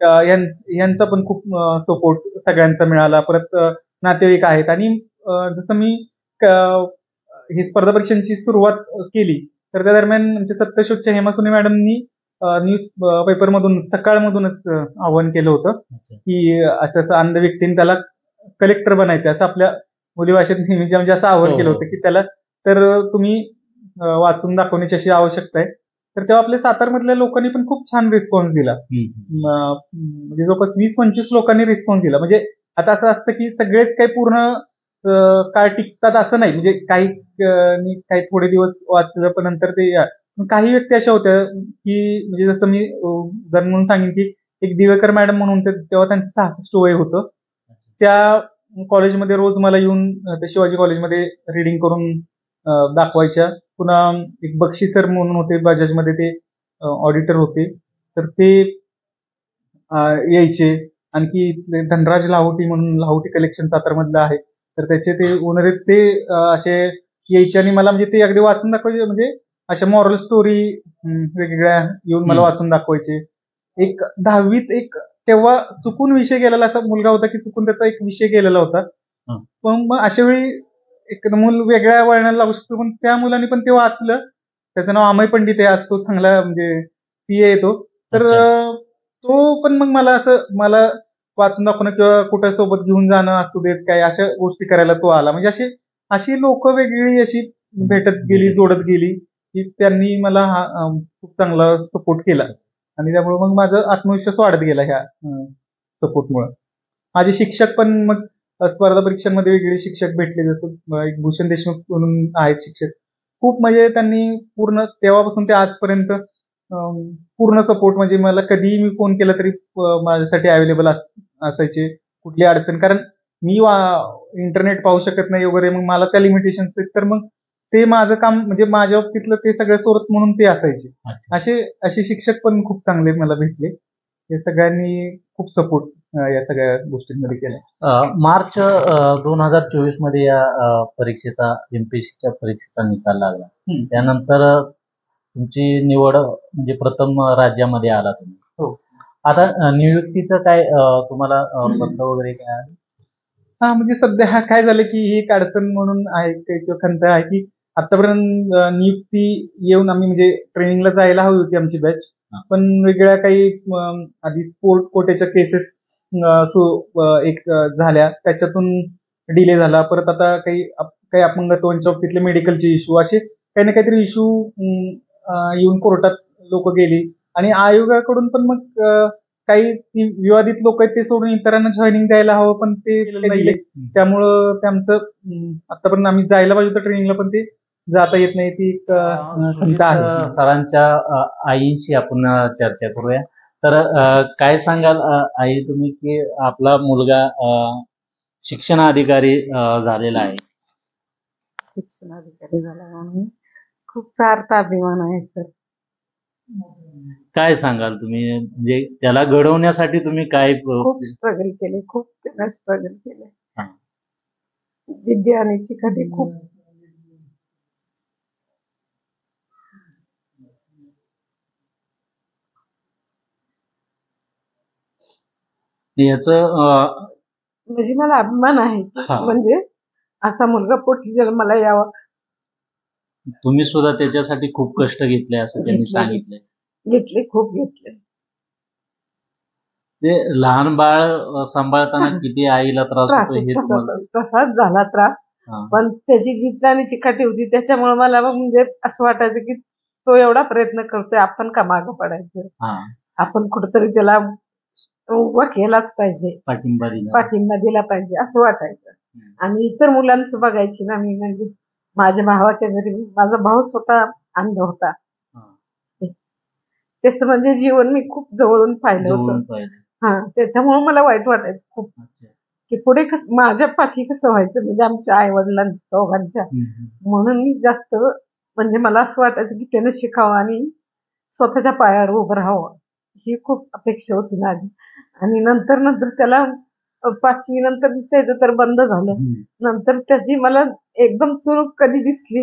यांचा पण खूप सपोर्ट सगळ्यांचा मिळाला. परत नातेवाईक आहेत आणि जसं मी ही स्पर्धा परीक्षांची सुरुवात केली, तर त्या दरम्यान आमच्या सत्यशोधच्या हेमा सोनी मॅडमनी न्यूज पेपरमधून सकाळमधूनच आवाहन केलं होतं, की असं असं अंध व्यक्तीने त्याला कलेक्टर बनायचं, असं आपल्या बोलीभाषेत नेहमीच म्हणजे असं आवाहन केलं होतं, की त्याला तर तुम्ही वाचून दाखवण्याची अशी आवश्यकता आहे. तर तेव्हा आपल्या सातारमधल्या लोकांनी पण खूप छान रिस्पॉन्स दिला. म्हणजे जवळपास 20-25 लोकांनी रिस्पॉन्स दिला. म्हणजे आता असं असतं, की सगळेच काही पूर्ण काळ टिकतात असं नाही. म्हणजे काही थोडे दिवस वाचलं, पण नंतर ते काही व्यक्ती अशा होत्या, की म्हणजे जसं मी उदाहरण म्हणून सांगेन, की एक दिवेकर मॅडम म्हणून होते, तेव्हा त्यांचं 66 वय होतं. त्या कॉलेजमध्ये रोज मला येऊन त्या शिवाजी कॉलेजमध्ये रीडिंग करून दाखवायच्या. पुन्हा एक बक्षी सर म्हणून होते, बजाजमध्ये ते ऑडिटर होते. तर ते यायचे. आणखी ते धनराज लाहोटी म्हणून लाहोटी कलेक्शन सातारमधलं आहे. तर त्याचे ते ओनर आहेत, ते असे यायचे आणि मला म्हणजे ते अगदी वाचून दाखवायचे, म्हणजे अशा मॉरल स्टोरी वेगवेगळ्या येऊन मला वाचून दाखवायचे. एक 10वीत एक तेव्हा चुकून विषय गेलेला असा मुलगा होता, की चुकून त्याचा एक विषय गेलेला होता. पण मग अशा वेळी एक मूल वेगळ्या वळणाला लागू शकतो, पण त्या मुलाने पण ते वाचलं. त्याचं नाव अमय पंडित आहे. आज तो चांगला म्हणजे सीए येतो. तर तो पण मग मला वाचून दाखवणं किंवा कुठं सोबत घेऊन जाणं असू देत, काय अशा गोष्टी करायला तो आला. म्हणजे अशी लोक वेगवेगळी अशी भेटत गेली, जोडत गेली, की त्यांनी मला खूप चांगला सपोर्ट केला आणि त्यामुळे मग माझा आत्मविश्वास वाढत गेला ह्या सपोर्टमुळे. माझे शिक्षक पण मग स्पर्धा परीक्षांमध्ये वेगवेगळे शिक्षक भेटले, जसं एक भूषण देशमुख म्हणून आहेत शिक्षक. खूप म्हणजे त्यांनी पूर्ण तेव्हापासून ते आजपर्यंत पूर्ण सपोर्ट, म्हणजे मला कधीही मी फोन केला तरी माझ्यासाठी अवेलेबल असायचे. कुठली अडचण, कारण मी इंटरनेट पाहू शकत नाही वगैरे, मग मला त्या लिमिटेशन्स आहेत. तर मग ते माझं काम म्हणजे माझ्या बाबतीतलं ते सगळं सोर्स म्हणून ते असायचे. असे शिक्षक पण खूप चांगले मला भेटले. हे सगळ्यांनी खूप सपोर्ट या सगळ्या गोष्टींमध्ये केला. मार्च 2024 मध्ये या परीक्षेचा, एमपीएससीच्या परीक्षेचा निकाल लागला. त्यानंतर तुमची निवड म्हणजे प्रथम राज्यामध्ये आला तुम्ही. हो. आता नियुक्तीचं काय तुम्हाला पत्र वगैरे काय आहे? म्हणजे सध्या काय झालं, की ही एक अडचण म्हणून आहे किंवा खंत आहे, की आतापर्यंत नियुक्ती येऊन आम्ही म्हणजे ट्रेनिंगला जायला हवी होती आमची बॅच, हा. पण वेगळ्या काही आधी स्पोर्ट कोट्याच्या केसेस झाल्या, त्याच्यातून डिले झाला. परत आता काही अपंगत्वांच्या बाबतीतले मेडिकलचे इश्यू, असे काही ना काहीतरी इश्यू येऊन कोर्टात लोक गेली. आणि आयोगाकडून पण मग काही विवादित लोक आहेत ते सोडून इतरांना जॉईनिंग द्यायला हवं, पण ते नाहीये. त्यामुळं ते आमचं आतापर्यंत आम्ही जायला पाहिजे होतं ट्रेनिंगला, पण ते जाता येत नाही. ती एक खंत आहे. सरांच्या आईशी आपण चर्चा करूया. तर काय सांगाल आई तुम्ही की आपला मुलगा शिक्षणाधिकारी झालेला आहे. शिक्षणाधिकारी झाला म्हणून खूप सार्थ अभिमान आहे सर. काय सांगाल तुम्ही, म्हणजे त्याला घडवण्यासाठी तुम्ही काय खूप स्ट्रगल केले, खूप त्याला स्ट्रगल केले. हा. जिद्दी आणि चिकाटी खूप. याच म्हणजे मला अभिमान आहे की हा. म्हणजे असा मुलगा पोटी जन्माला यावा. तुम्ही सुद्धा त्याच्यासाठी खूप कष्ट घेतले असं त्यांनी सांगितलंय. घेतले, खूप घेतले. ते लहान बाळ सांभाळताना किती आईला त्रास होतो हे तुम्हाला तसाच झाला त्रास, हा. पण त्याची जिद्द आणि चिकाटी होती, त्याच्यामुळे मला म्हणजे असं वाटायचं की तो एवढा प्रयत्न करतोय, आपण का मागं पडायचं, हा. आपण कुठेतरी त्याला उभा केलाच पाहिजे, पाठिंबा दिला पाहिजे असं वाटायचं. आणि इतर मुलांचं बघायची ना मी, म्हणजे माझ्या भावाच्या घरी माझा भाऊ स्वतः अंध होता, त्याचं म्हणजे जीवन मी खूप जवळून पाहिलं होतं. हा, त्याच्यामुळे मला वाईट वाटायचं खूप की पुढे माझ्या पाठी कसं व्हायचं, म्हणजे आमच्या आई वडिलांच्या दोघांच्या. म्हणून मी जास्त म्हणजे मला असं वाटायचं की त्यानं शिकावं आणि स्वतःच्या पायावर उभं राहावं, ही खूप अपेक्षा होती माझी. आणि नंतर त्याला 5वी नंतर दिसायचं तर बंद झालं. नंतर त्याची मला एकदम चुरूक कधी दिसली,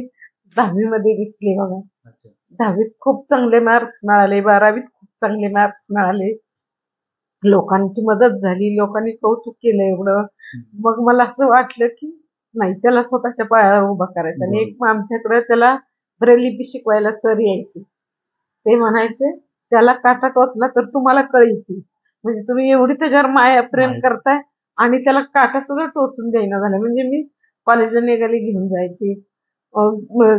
10वी मध्ये दिसली बघा. 10वीत खूप चांगले मार्क्स मिळाले, 12वीत खूप चांगले मार्क्स मिळाले, लोकांची मदत झाली, लोकांनी कौतुक केलं एवढं. मग मला असं वाटलं की नाही, त्याला स्वतःच्या पायावर उभा करायचं. आणि एक आमच्याकडे त्याला ब्रेल शिकवायला सर यायचे, ते म्हणायचे त्याला काटा टोचला तर तुम्हाला कळ येते, म्हणजे तुम्ही एवढी त्याच्यावर माया प्रेम करताय आणि त्याला काटा सुद्धा टोचून द्यायला झाला. म्हणजे मी कॉलेजला निघाली घेऊन जायची,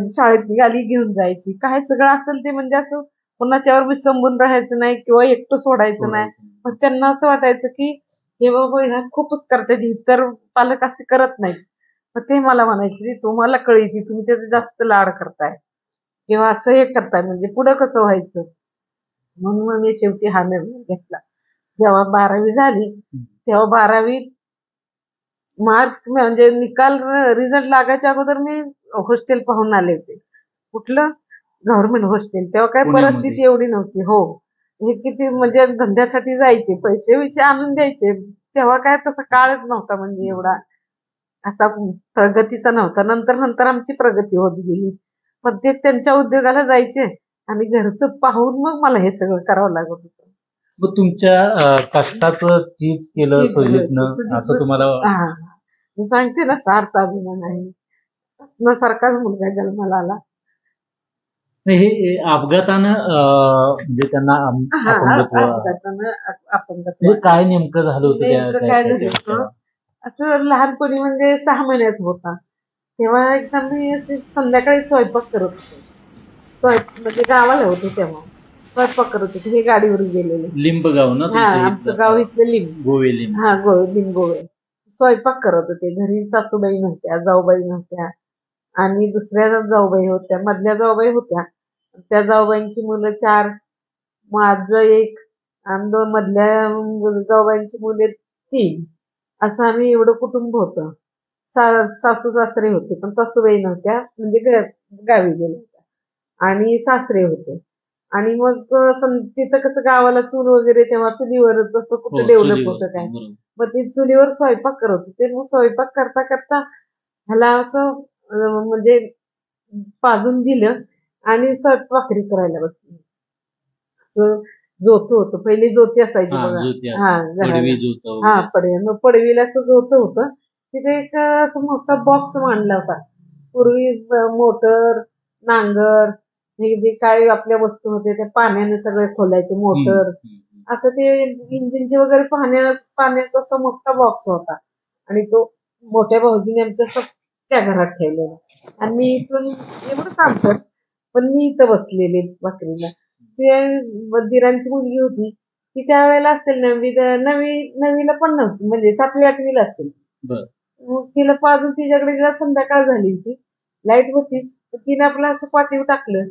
शाळेत निघाली घेऊन जायची, काय सगळं असेल ते, म्हणजे असं कोणाच्यावर विसंबून राहायचं नाही किंवा एकटं सोडायचं नाही. पण त्यांना असं वाटायचं की हे बाबा ह्या खूपच करतात, इतर पालक असे करत नाहीत. तर ते मला म्हणायचे तुम्हाला कळीची, तुम्ही त्याचं जास्त लाड करताय किंवा असं हे करताय, म्हणजे पुढं कसं व्हायचं. म्हणून मी शेवटी हा निर्णय घेतला. जेव्हा 12वी झाली तेव्हा 12वी मार्क्स म्हणजे निकाल रिझल्ट लागायच्या अगोदर मी हॉस्टेल पाहून आले होते. कुठलं? Government hostel. तेव्हा काय परिस्थिती एवढी नव्हती. हो, हे किती म्हणजे धंद्यासाठी जायचे, पैसे आणून द्यायचे. तेव्हा काय तसा काळच नव्हता, म्हणजे एवढा असा प्रगतीचा नव्हता. नंतर आमची प्रगती होत गेली. पण ते त्यांच्या उद्योगाला जायचे आणि घरचं पाहून मग मला हे सगळं करावं लागत होतं. मग तुमच्या कष्टाचं चीज केलं सुजितनं असं तुम्हाला मी सांगते ना, सार्थ अभिमान आहे. सारखाच मुलगा जन्माला आला. हे अपघातानं म्हणजे त्यांना अपंगत्व काय नेमकं झालं होतं? काय झालं होतं, असं लहानपणी म्हणजे 6 महिन्याचा होता तेव्हा एकदा मी असे संध्याकाळी स्वयंपाक करत होते. म्हणजे गावाला होते तेव्हा स्वयंपाक करत होते. हे गाडीवरून गेलेले. लिंबगाव ना? आमचं गाव इथलं गोवे. लिंबगोवे. स्वयंपाक करत होते. घरी सासूबाई नव्हत्या, जाऊबाई नव्हत्या आणि दुसऱ्या जाऊबाई होत्या, मधल्या जाऊबाई होत्या. त्या जाऊबाईंची मुलं 4, माझं 1 आणि 2 मधल्या जाऊबाईंची मुले 3, असं आम्ही एवढं कुटुंब होतं. सासू सासरे होते, पण सासूबाई नव्हत्या, म्हणजे गावी गेल्या होत्या आणि सासरे होते. आणि मग तिथं कसं गावाला चूल वगैरे, तेव्हा चुलीवरच असं कुठं डेव्हलप होतं काय. मग ते चुलीवर स्वयंपाक करत होते. मग स्वयंपाक करता करता ह्याला असं म्हणजे पाजून दिलं आणि स्वयंपाकरी करायला बसली. जोत होतं, पहिले जोती असायची बघा. पडवीला असं जोत होतं. तिथे एक असं मोठा बॉक्स मांडला होता. पूर्वी मोटर, नांगर, हे जे काय आपल्या वस्तू होते ते पाण्याने सगळे खोलायचे, मोटर असं ते इंजिनचे वगैरे पाण्याचा असा मोठा बॉक्स होता आणि तो मोठ्या भाऊजीने आमच्या त्या घरात ठेवलेला आणि मी इथून एवढंच अंतर, पण मी इथं बसलेले भाकरीला. ते दिरांची मुलगी होती ती त्यावेळेला असेल नववीला पण नव्हती, म्हणजे 7वी-8वीला असेल. मग तिला पाजून तिच्याकडे संध्याकाळ झाली होती, लाईट होती, तिने आपलं असं पाठीवर टाकलं,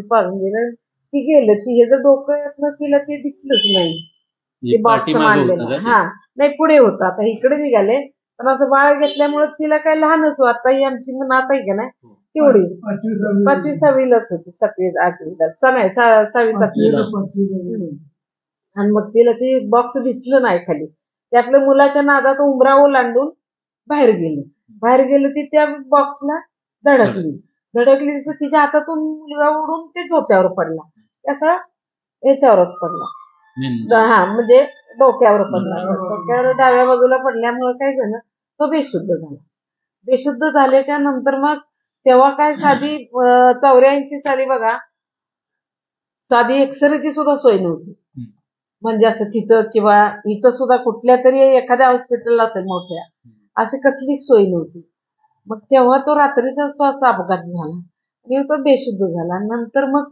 पाजून दिलं, ती गेलं. ती ह्याचं डोकं तिला ते दिसलंच नाही, ते बॉक्स मांडलेलं. हा नाही, पुढे होतं, आता इकडे निघाले, पण असं बाळ घेतल्यामुळे तिला काय लहानच, आता ही आमची नात आहे का नाही तेवढी 5वी-6वीलाच होती, 7वी-8वीला नाही, 6वी-7वी. आणि मग तिला ते बॉक्स दिसलं नाही खाली, ते आपल्या मुलाच्या नादात उंबरा ओलांडून बाहेर गेलं ती त्या बॉक्सला धडकली तसं तिच्या हातातून मुलगा उडून ते डोक्यावर पडला, असं याच्यावरच पडला, हा म्हणजे डोक्यावर पडला. डोक्यावर डाव्या बाजूला पडल्यामुळे काय झालं, तो बेशुद्ध झाल्याच्या नंतर मग तेव्हा काय साधी 84 साली बघा, साधी एक्सरेची सुद्धा सोय नव्हती, म्हणजे असं तिथं किंवा इथं सुद्धा कुठल्या तरी एखाद्या हॉस्पिटलला असेल मोठ्या, अशी कसलीच सोय नव्हती. मग तेव्हा तो रात्रीचाच तो असा अपघात झाला आणि तो बेशुद्ध झाला. नंतर मग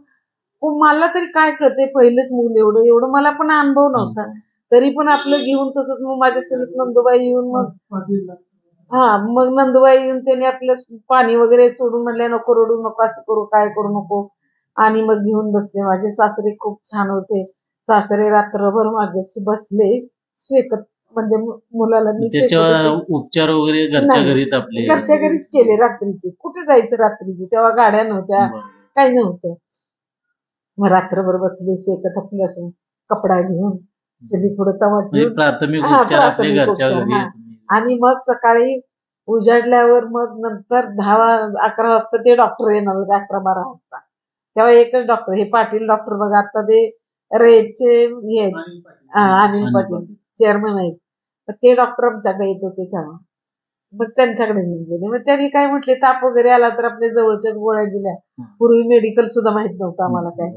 मला तरी काय कळते, पहिलेच मूल एवढं मला पण अनुभव नव्हता, तरी पण आपलं घेऊन तसंच मग माझ्या चुलीत नंदुबाई येऊन मग नंदुबाई येऊन त्याने आपलं पाणी वगैरे सोडून म्हणल्या, नको रडू नको, असं करू काय करू नको, आणि मग घेऊन बसले. माझे सासरे खूप छान होते, सासरे रात्रभर माझ्याशी बसले शेकत, म्हणजे मुलाला मी उपचार वगैरे घरच्या घरीच केले रात्रीचे. कुठे जायचं रात्रीचे, तेव्हा गाड्या नव्हत्या, काही नव्हतं. मग रात्रभर बसले शेकत, आपले असं कपडा घेऊन चली पुढे तवा प्राथमिक उपचार. आणि मग सकाळी उजाडल्यावर मग नंतर 10-11 वाजता ते डॉक्टर येणार होते, 11-12 वाजता. तेव्हा एकच डॉक्टर, हे पाटील डॉक्टर बघा, आता ते रेचे हे अनिल पाटील चेअरमन आहेत, ते डॉक्टर आमच्याकडे येत होते तेव्हा. मग त्यांच्याकडे घेऊन गेले. मग त्यांनी काय म्हटले, ताप वगैरे आला तर आपल्या जवळच्याच गोळ्या दिल्या. पूर्वी मेडिकल सुद्धा माहित नव्हतं आम्हाला काय.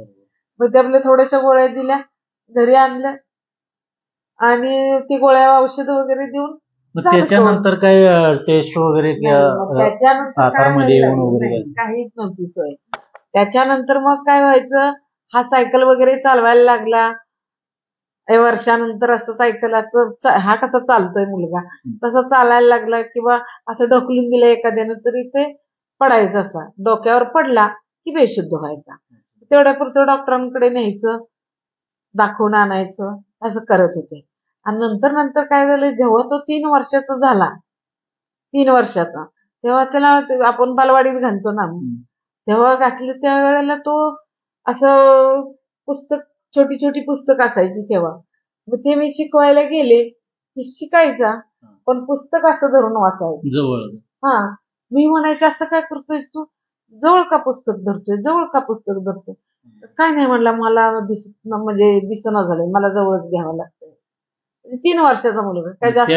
मग ते आपल्या थोड्याशा गोळ्या दिल्या, घरी आणलं आणि ती गोळ्या औषध वगैरे देऊन त्याच्यानंतर काय टेस्ट वगैरे काहीच नव्हती सोय. त्याच्यानंतर मग काय व्हायचं, हा सायकल वगैरे चालवायला लागला. वर्षानंतर असं सायकल, हा कसा चालतोय मुलगा तसा चालायला लागला, किंवा असं ढकलून दिलं एखाद्यानं तरी ते पडायचं, असा डोक्यावर पडला की बेशुद्ध व्हायचा. तेवढ्यापुरतं डॉक्टरांकडे न्यायचं, दाखवून आणायचं, असं करत होते. आणि नंतर काय झालं, जेव्हा तो 3 वर्षाचा झाला, 3 वर्षाचा, तेव्हा त्याला आपण बालवाडीत घालतो ना, तेव्हा घातलं त्यावेळेला तो असं पुस्तक, छोटी पुस्तक असायची तेव्हा, मग ते मी शिकवायला गेले की शिकायचा, पण पुस्तक असं धरून वाचायचं जवळ. मी म्हणायचे, असं काय करतोय तू, जवळ का पुस्तक धरतोय, काय नाही म्हणला, मला म्हणजे दिसना झालंय, मला जवळच घ्यावं लागतंय. 3 वर्षाचा मुलगा, काय जास्त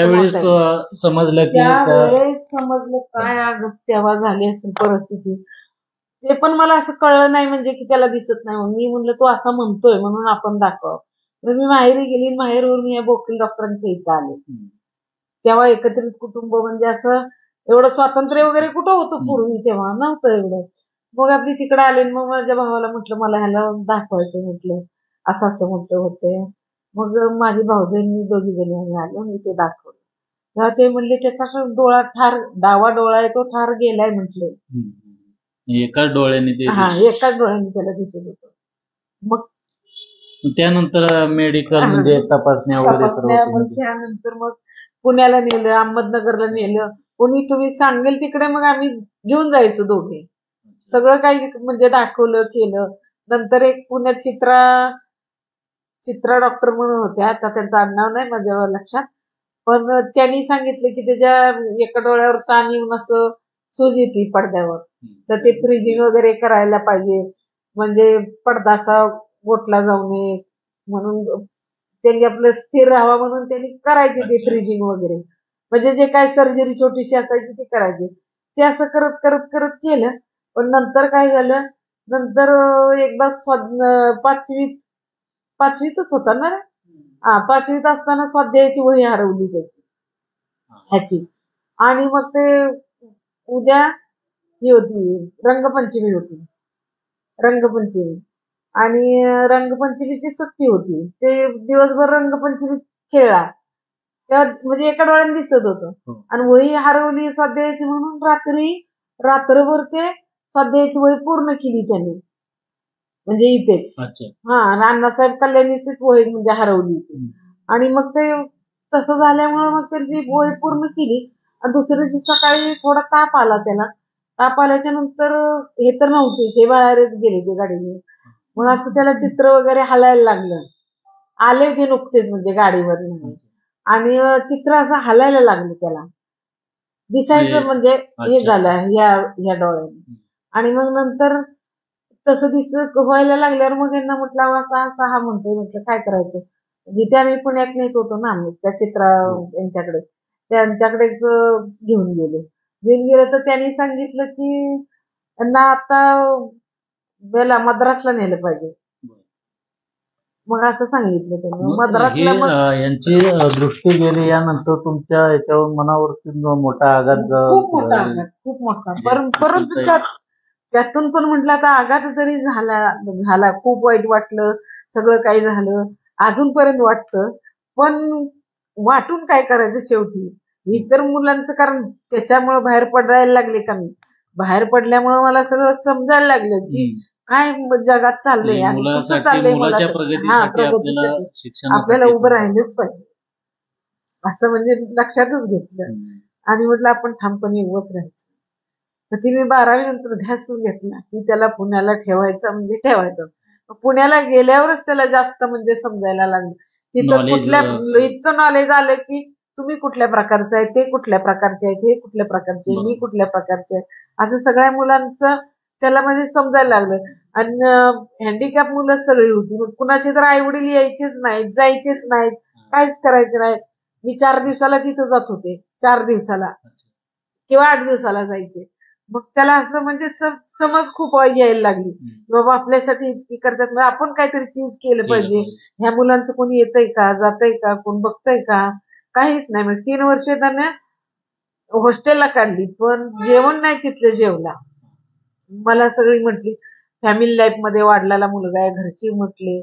समजलं काय अगं तेव्हा झाली असेल परिस्थिती, ते पण मला असं कळलं नाही, म्हणजे की त्याला दिसत नाही. मी म्हणलं, तो असा म्हणतोय म्हणून आपण दाखव. मी माहेरी गेली, माहेरवरून या बोकील डॉक्टरांच्या इथं आले. तेव्हा एकत्रित कुटुंब, म्हणजे असं एवढं स्वातंत्र्य वगैरे कुठं होतं पूर्वी, तेव्हा नव्हतं एवढं. मग आपली तिकडे आले, मग माझ्या भावाला म्हटलं, मला ह्याला दाखवायचं, म्हटलं असं म्हटलं होते. मग माझी भाऊजाईंनी दोघी जणी आम्ही आलो, मी ते दाखवलं. तेव्हा ते म्हणले, त्याचा डोळा डावा डोळा आहे, तो ठार गेलाय म्हटले. एकाच डोळ्याने त्याला दिसत होतं. मग त्यानंतर मेडिकल म्हणजे तपासण्या वगैरे, त्यानंतर मग पुण्याला नेलं, अहमदनगरला नेलं, कोणी तुम्ही सांगेल तिकडे मग आम्ही घेऊन जायचो दोघे. सगळं काही म्हणजे दाखवलं केलं. नंतर एक पुण्यात चित्रा डॉक्टर म्हणून होत्या, आता त्यांचं आडनाव नाही माझ्या लक्षात, पण त्यांनी सांगितलं की त्याच्या एका डोळ्यावर ताण येऊन असं सूज येते पडद्यावर, तर ते फ्रीजिंग वगैरे करायला पाहिजे, म्हणजे पडदा असा गोठला जाऊ नये म्हणून त्यांनी आपलं स्थिर राहावं म्हणून त्यांनी करायचे ते फ्रीजिंग वगैरे, म्हणजे जे काय सर्जरी छोटीशी असायची ती करायची. ते असं करत करत करत केलं. पण नंतर काय झालं, नंतर एकदा पाचवीतच होता ना रे? हा, पाचवीत असताना स्वाध्यायाची वही हरवली त्याची ह्याची. आणि मग ते उद्या ही होती रंगपंचमी होती, रंगपंचमी. आणि रंगपंचमीची सुट्टी होती. ते दिवसभर रंगपंचमी खेळला. तेव्हा म्हणजे एका डोळ्याने दिसत होतं. आणि वही हरवली स्वाध्यायाची म्हणून रात्रभर ते स्वाध्यायाची वही पूर्ण केली त्यांनी, म्हणजे इथेच. हा, अण्णासाहेब कल्याणीचीच वही म्हणजे हरवली ती. आणि मग ते तसं झाल्यामुळे मग त्यांनी वही पूर्ण केली. आणि दुसऱ्या दिवशी सकाळी थोडा ताप आला त्याला. ताप आल्याच्या नंतर हे तर नव्हतेच, हे बाहेरच गेले ते गाडीने. मग असं त्याला चित्र वगैरे हलायला लागलं. आले ते नुकतेच म्हणजे गाडीवर. आणि चित्र असं हलायला लागलं त्याला, दिसायचं म्हणजे हे झालं ह्या डोळ्याने. आणि मग नंतर तसं व्हायला लागल्यावर मग यांना म्हटलं असा असा हा म्हणतोय. म्हटलं काय करायचं. जिथे आम्ही पुण्यात नेत होतो ना त्या यांच्याकडे, त्यांच्याकडे घेऊन गेले तर त्यांनी सांगितलं की त्यांना आता मद्रासला नेलं पाहिजे. मग असं सांगितलं त्यांनी मद्रासला. यांची दृष्टी गेली यानंतर तुमच्या याच्यावर मनावरती मोठा आघात खूप मोठा. परंतु त्यातून पण म्हटलं आता आघात जरी झाला खूप वाईट वाटलं, सगळं काही झालं, अजूनपर्यंत वाटतं. पण वाटून काय करायचं शेवटी. इतर मुलांचं, कारण त्याच्यामुळे बाहेर पडायला लागले का मी, बाहेर पडल्यामुळे मला सगळं समजायला लागलं की काय जगात चाललंय आणि कसं चाललंय. प्रगतीसाठी आपल्याला उभं राहिलंच पाहिजे असं म्हणजे लक्षातच घेतलं. आणि म्हटलं आपण ठामपणे उभंच राहायचं. तर ती मी 12वी नंतर ध्यासच घेतला की त्याला पुण्याला ठेवायचं म्हणजे ठेवायचं. पुण्याला गेल्यावरच त्याला जास्त म्हणजे समजायला लागलं. तिथं इतकं नॉलेज आलं की तुम्ही कुठल्या प्रकारचं आहे, ते कुठल्या प्रकारचे आहेत, हे कुठल्या प्रकारचे, मी कुठल्या प्रकारचे आहे, असं सगळ्या मुलांचं त्याला म्हणजे समजायला लागलं. आणि हँडिकॅप मुलं सगळी होती. मग कुणाचे तर आई वडील यायचेच नाहीत, जायचेच नाहीत, काहीच करायचे नाही. मी 4 दिवसाला तिथं जात होते, 4 दिवसाला किंवा 8 दिवसाला जायचे. मग त्याला असं म्हणजे समज खूप यायला लागली की बाबा आपल्यासाठी इतकी करतात, मग आपण काहीतरी चीज केलं पाहिजे. ह्या मुलांचं कोणी येतंय का, जातंय का, कोण बघतंय का, काहीच नाही. मग 3 वर्ष त्याने हॉस्टेलला काढली, पण जेवण नाही तिथलं जेवला. मला सगळी म्हटली फॅमिली लाईफ मध्ये वाढलेला मुलगा आहे, घरची म्हटले.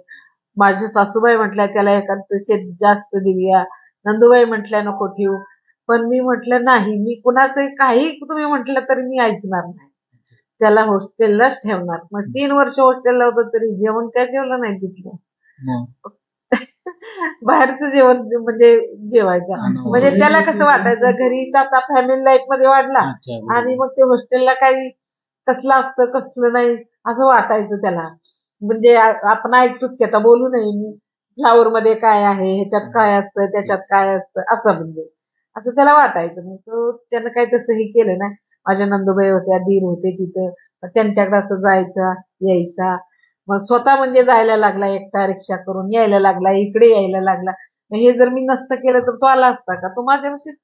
माझ्या सासूबाई म्हटल्या त्याला एखादं शेत जास्त देऊया, नंदूबाई म्हटल्या नको ठेवू. पण मी म्हटलं नाही, मी कुणाचं काही तुम्ही म्हटलं तरी मी ऐकणार नाही, त्याला हॉस्टेललाच ठेवणार. मग 3 वर्ष हॉस्टेलला होतं तरी जेवण काय जेवलं नाही तिथलं. बाहेरचं जेवण म्हणजे जेवायचं. म्हणजे त्याला कसं वाटायचं, घरी आता फॅमिली लाईफ मध्ये वाढला आणि मग ते हॉस्टेलला काही कसलं असतं कसलं नाही असं वाटायचं त्याला. म्हणजे आपण ऐकतोच की आता बोलू नये मी, फ्लावर मध्ये काय आहे, ह्याच्यात काय असतं, त्याच्यात काय असतं, असं म्हणजे असं त्याला वाटायचं. मग त्यानं काही तसंही केलं नाही. माझ्या नंदूबाई होत्या, दीर होते तिथं, त्यांच्याकडे असं जायचा यायचा. मग स्वतः म्हणजे जायला लागला, एकटा रिक्षा करून यायला लागला, इकडे यायला लागला. हे जर मी नसतं केलं तर तो आला असता का, तो माझ्यापाशीच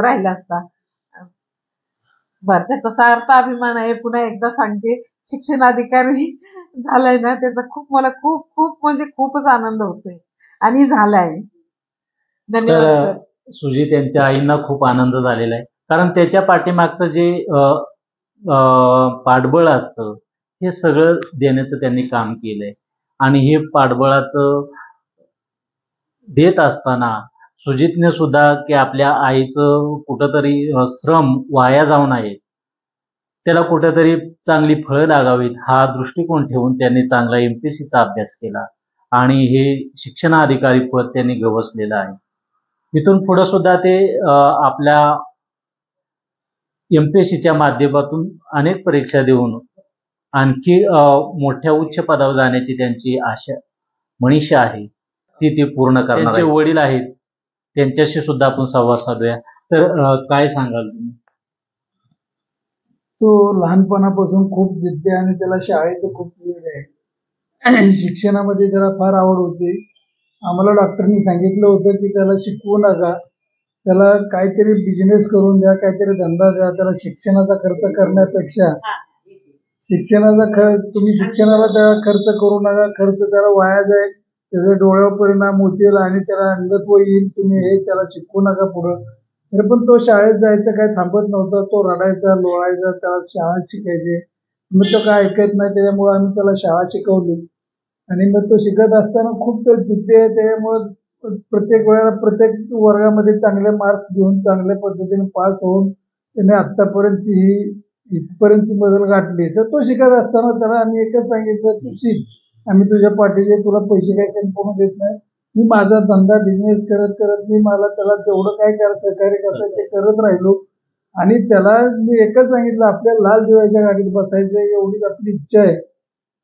राहिला असता. बरं, त्याचा सार्थ अभिमान आहे. पुन्हा एकदा सांगते, शिक्षणाधिकारी झालाय ना, त्याचा मला खूप खूप म्हणजे खूपच आनंद होतोय आणि झालाय. धन्यवाद. सुजित यांच्या आईंना खूप आनंद झालेला आहे, कारण त्याच्या पाठीमागचं जे पाठबळ असतं हे सगळं देण्याचं त्यांनी काम केलंय. आणि हे पाठबळाचं देत असताना सुजितने सुद्धा की आपल्या आईचं कुठंतरी श्रम वाया जाऊ नये, त्याला कुठेतरी चांगली फळं लागावीत हा दृष्टिकोन ठेवून त्यांनी चांगला MPSCचा अभ्यास केला आणि हे शिक्षणाधिकारी पद त्यांनी गवसलेलं आहे. इथून पुढे सुद्धा ते आपल्या MPSCच्या माध्यमातून अनेक परीक्षा देऊन आणखी मोठ्या उच्च पदावर जाण्याची त्यांची मनीषा आहे, ती पूर्ण करणार. त्यांचे वडील आहेत, त्यांच्याशी सुद्धा आपण संवाद साधूया. तर काय सांगाल तुम्ही? तो लहानपणापासून खूप जिद्दी आणि त्याला शाळेचं खूप वेळ आहे. शिक्षणामध्ये त्याला फार आवड होती. आम्हाला डॉक्टरनी सांगितलं होतं की त्याला शिकवू नका, त्याला काहीतरी बिझनेस करून द्या, काहीतरी धंदा द्या. त्याला शिक्षणाचा खर्च करण्यापेक्षा तुम्ही शिक्षणाला त्याला खर्च करू नका. खर्च त्याला वाया जाईल, त्याच्या डोळ्यावर परिणाम होतील आणि त्याला अंधत्व येईल. तुम्ही हे त्याला शिकवू नका पुढं. तरी पण तो शाळेत जायचं काही थांबत नव्हता. तो रडायचा, लोळायचा, त्याला शाळा शिकायचे. मग तो काय ऐकत नाही, त्याच्यामुळे आम्ही त्याला शाळा शिकवली. आणि मग तो शिकत असताना खूप तो जिद्दी आहे. त्याच्यामुळे प्रत्येक वेळेला प्रत्येक वर्गामध्ये चांगले मार्क्स घेऊन चांगल्या पद्धतीने पास होऊन त्याने आत्तापर्यंतची इथपर्यंतची बदल गाठली. तर तो शिकत असताना त्याला आम्ही एकच सांगितलं, तू शिक, आम्ही तुझ्या पाठीचे, तुला पैसे काही कमी पडून देत नाही. मी माझा धंदा बिझनेस करत करत मी त्याला जेवढं काय सहकार्य करता ते करत राहिलो. आणि त्याला मी एकच सांगितलं, आपल्याला लाल दिव्याच्या गाडीत बसायचं एवढीच आपली इच्छा आहे.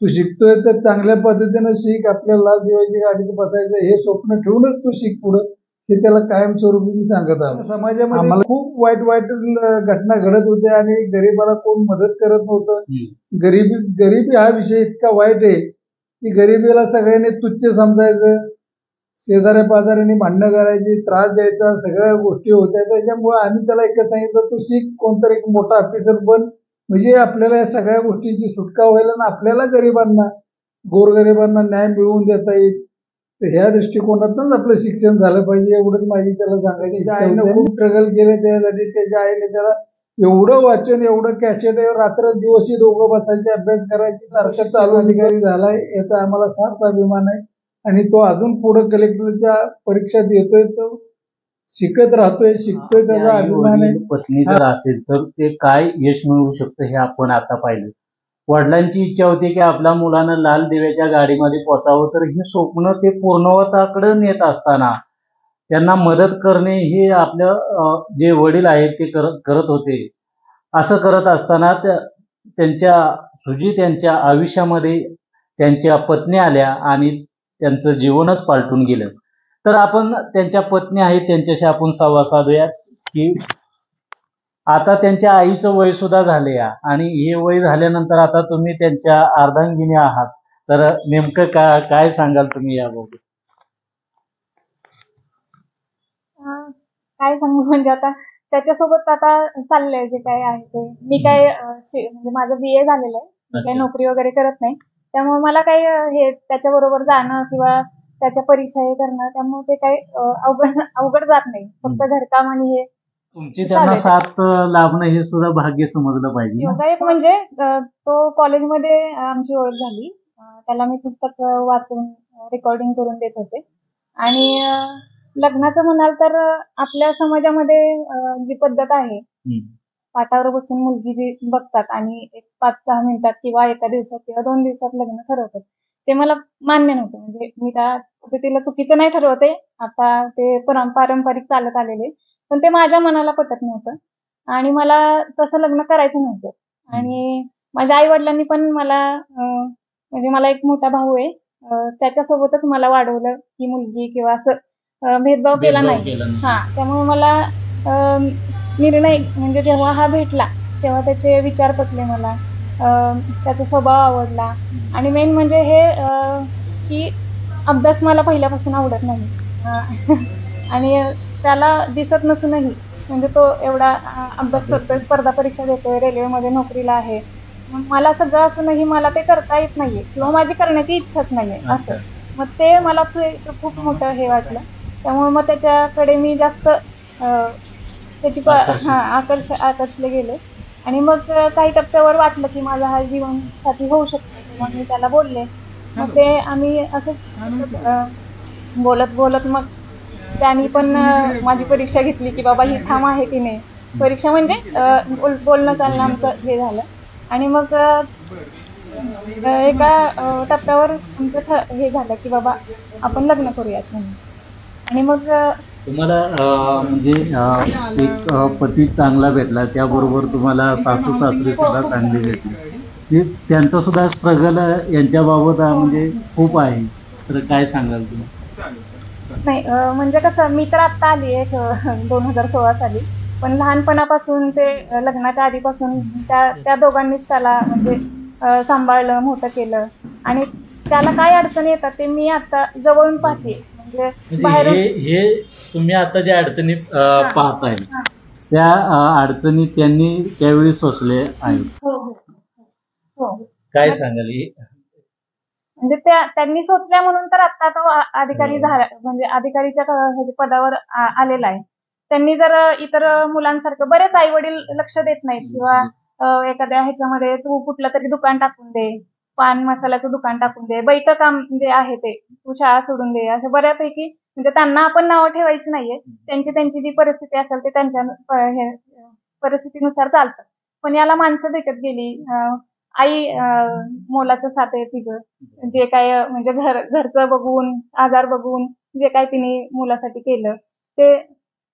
तू शिकतोय तर चांगल्या पद्धतीनं शिक, आपल्याला लाल दिव्याच्या गाडीत बसायचं हे स्वप्न ठेवूनच तू शिक पुढं. हे त्याला कायमस्वरूपी मी सांगत आहोत. समाजामध्ये आम्हाला खूप वाईट वाईट घटना घडत होत्या आणि गरीबाला कोण मदत करत नव्हतं. गरिबी हा विषय इतका वाईट आहे की गरिबीला सगळ्यांनी तुच्छ समजायचं, शेजाऱ्या पाजाऱ्यांनी भांडणं करायची, त्रास द्यायचा, सगळ्या गोष्टी होत्या. त्याच्यामुळे आम्ही त्याला एकच सांगितलं, तू शिक, कोणतरी एक मोठा ऑफिसर बन, म्हणजे आपल्याला या सगळ्या गोष्टींची सुटका व्हायला ना आपल्याला गरिबांना, गोरगरिबांना न्याय मिळवून देता येईल. तर ह्या दृष्टिकोनातूनच आपलं शिक्षण झालं पाहिजे, एवढंच माझी त्याला सांगायची इच्छा आहे. खूप स्ट्रगल केलं त्यासाठी. त्याच्या आईने त्याला एवढं वाचन, एवढं कॅसेट, रात्र दिवशी दोघं बसायचे, अभ्यास करायचे, सारखं चालू अधिकारी झालाय, याचा आम्हाला सार्थ अभिमान आहे. आणि तो अजून पुढे कलेक्टरच्या परीक्षा देतोय, तो शिकत राहतोय, शिकतोय, त्याचा अभिमान आहे. पत्नी जर असेल तर ते काय यश मिळवू शकतं हे आपण आता पाहिलं. वडिलांची इच्छा होती की आपल्या मुलानं लाल दिव्याच्या गाडीमध्ये पोचावं, तर हे स्वप्न ते पूर्णवताकडे नेत असताना त्यांना मदत करणे हे आपलं जे वडील आहेत ते करत होते. असं करत असताना त्यांच्या आयुष्यामध्ये त्यांच्या पत्नी आल्या आणि त्यांचं जीवनच पालटून गेलं. तर आपण त्यांच्या पत्नी आहेत त्यांच्याशी आपण संवाद साधूया की आता त्यांच्या आईचं वय सुद्धा झाले आणि हे वय झाल्यानंतर आता तुम्ही त्यांच्या अर्धांगिनी आहात. तर नेमकं काय सांगाल तुम्ही याबाबत? काय सांगू म्हणजे आता त्याच्यासोबत आता चाललंय जे काय आहे ते. मी काय म्हणजे माझं BA झालेलं आहे, मी काही नोकरी वगैरे करत नाही. त्यामुळे मला काही हे त्याच्याबरोबर जाणं किंवा त्याच्या परीक्षा हे करणं, त्यामुळे ते काही अवघड जात नाही. फक्त घरकाम आणि हे तुमची त्यांना साथ लाभणं हे सुद्धा भाग्य समजलं पाहिजे. योगायोग म्हणजे तो कॉलेजमध्ये आमची ओळख झाली. त्याला मी पुस्तक वाचून रेकॉर्डिंग करून देत होते. आणि लग्नाचं म्हणाल तर आपल्या समाजामध्ये जी पद्धत आहे, पाटावर बसून मुलगी जी बघतात आणि 5-6 मिनिटात किंवा एका दिवसात किंवा 2 दिवसात लग्न ठरवतात, ते मला मान्य नव्हतं. म्हणजे मी त्या पद्धतीला चुकीचं नाही ठरवते, आता ते पारंपरिक चालत आलेले, पण ते माझ्या मनाला पटत नव्हतं आणि मला तसं लग्न करायचं नव्हतं. आणि माझ्या आई वडिलांनी पण मला म्हणजे मला एक मोठा भाऊ आहे, त्याच्यासोबतच मला वाढवलं की मुलगी किंवा असं भेदभाव केला नाही. त्यामुळे मला निर्णय म्हणजे जेव्हा हा भेटला तेव्हा त्याचे विचार पटले मला, त्याचा स्वभाव आवडला. आणि मेन म्हणजे हे की अभ्यास मला पहिल्यापासून आवडत नाही आणि त्याला दिसत नसूनही म्हणजे तो एवढा अभ्यास करतोय, स्पर्धा परीक्षा देतोय, रेल्वेमध्ये नोकरीला आहे. मला सगळं असूनही मला ते करता येत नाहीये किंवा माझी करण्याची इच्छाच नाहीये असं. मग ते मला खूप मोठं हे वाटलं. त्यामुळे मग त्याच्याकडे मी जास्त त्याची आकर्षले गेले. आणि मग काही टप्प्यावर वाटलं की माझा हा जीवनसाथी होऊ शकतो. मग मी त्याला बोलले. मग ते आम्ही असंच बोलत मग त्यांनी पण माझी परीक्षा घेतली की बाबा ही ठाम आहे की नाही. परीक्षा म्हणजे बोलणं चालणं आमचं हे झालं. आणि मग एका टप्प्यावर आमचं हे झालं की बाबा आपण लग्न करूयात म्हणून. आणि मग तुम्हाला म्हणजे एक पती चांगला भेटला, त्याबरोबर तुम्हाला सासू सासरे सुद्धा चांगले भेटले. त्यांचा सुद्धा स्ट्रगल यांच्याबाबत म्हणजे खूप आहे. तर काय सांगाल तुम्ही? नाही म्हणजे कसं, मी तर आत्ता आली आहे 2016 साली, पण लहानपणापासून ते लग्नाच्या आधीपासून त्या दोघांनीच त्याला म्हणजे सांभाळलं, मोठं केलं. आणि त्याला काय अडचणी येतात ते मी आता जवळून पाहते. म्हणजे म्हणजे बाहेरून हे तुम्ही आता ज्या अडचणी पाहताय हा. त्या अडचणी त्यांनी त्यावेळी सोसले आहेत. हो हो हो काय सांगाल हे? म्हणजे त्यांनी सोचल्या म्हणून तर आता तो अधिकारी झाला, म्हणजे अधिकारीच्या पदावर आलेला आहे. त्यांनी जर इतर मुलांसारखं, बरेच आई वडील लक्ष देत नाहीत किंवा एखाद्या ह्याच्यामध्ये तू कुठलं तरी दुकान टाकून दे, पान मसाल्याचं दुकान टाकून दे, बैठं काम जे आहे ते तू शाळा सोडून दे, असं बऱ्यापैकी, म्हणजे त्यांना आपण नावं ठेवायची नाहीये. त्यांची जी परिस्थिती असेल ते त्यांच्या परिस्थितीनुसार चालतं. पण याला माणसं भेटत गेली. आई मोलाचं साथ आहे तिचं, जे काय म्हणजे घरचं बघून, आजार बघून जे काय तिने मुलासाठी केलं ते,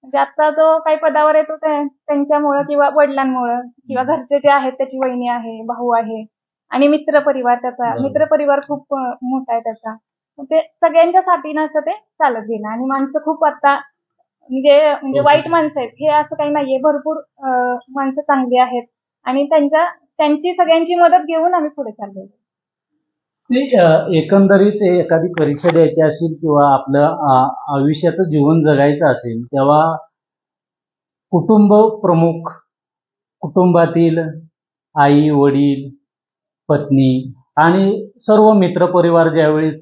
म्हणजे आता जो काही पदावर येतो त्यांच्यामुळं किंवा वडिलांमुळं किंवा घरचे जे आहेत, त्याची वहिनी आहे, भाऊ आहे आणि मित्रपरिवार, त्याचा मित्रपरिवार खूप मोठा आहे त्याचा. ते सगळ्यांच्या साथीनं असं ते चालत गेलं आणि माणसं खूप आता म्हणजे वाईट माणसं आहेत हे असं काही नाहीये. भरपूर माणसं चांगली आहेत आणि त्यांची सगळ्यांची मदत घेऊन आम्ही पुढे चाललो. एकंदरीत एखादी परीक्षा द्यायची असेल किंवा आपलं आयुष्याचं जीवन जगायचं असेल तेव्हा कुटुंब प्रमुख, कुटुंबातील आई वडील, पत्नी आणि सर्व मित्रपरिवार ज्यावेळेस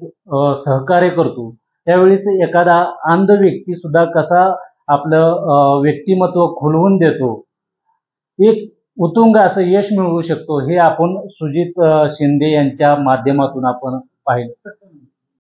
सहकार्य करतो त्यावेळेस एखादा अंध व्यक्ती सुद्धा कसा आपलं व्यक्तिमत्व खुलवून देतो, एक उत्तुंग असं यश मिळवू शकतो, हे आपण सुजित शिंदे यांच्या माध्यमातून आपण पाहिलं.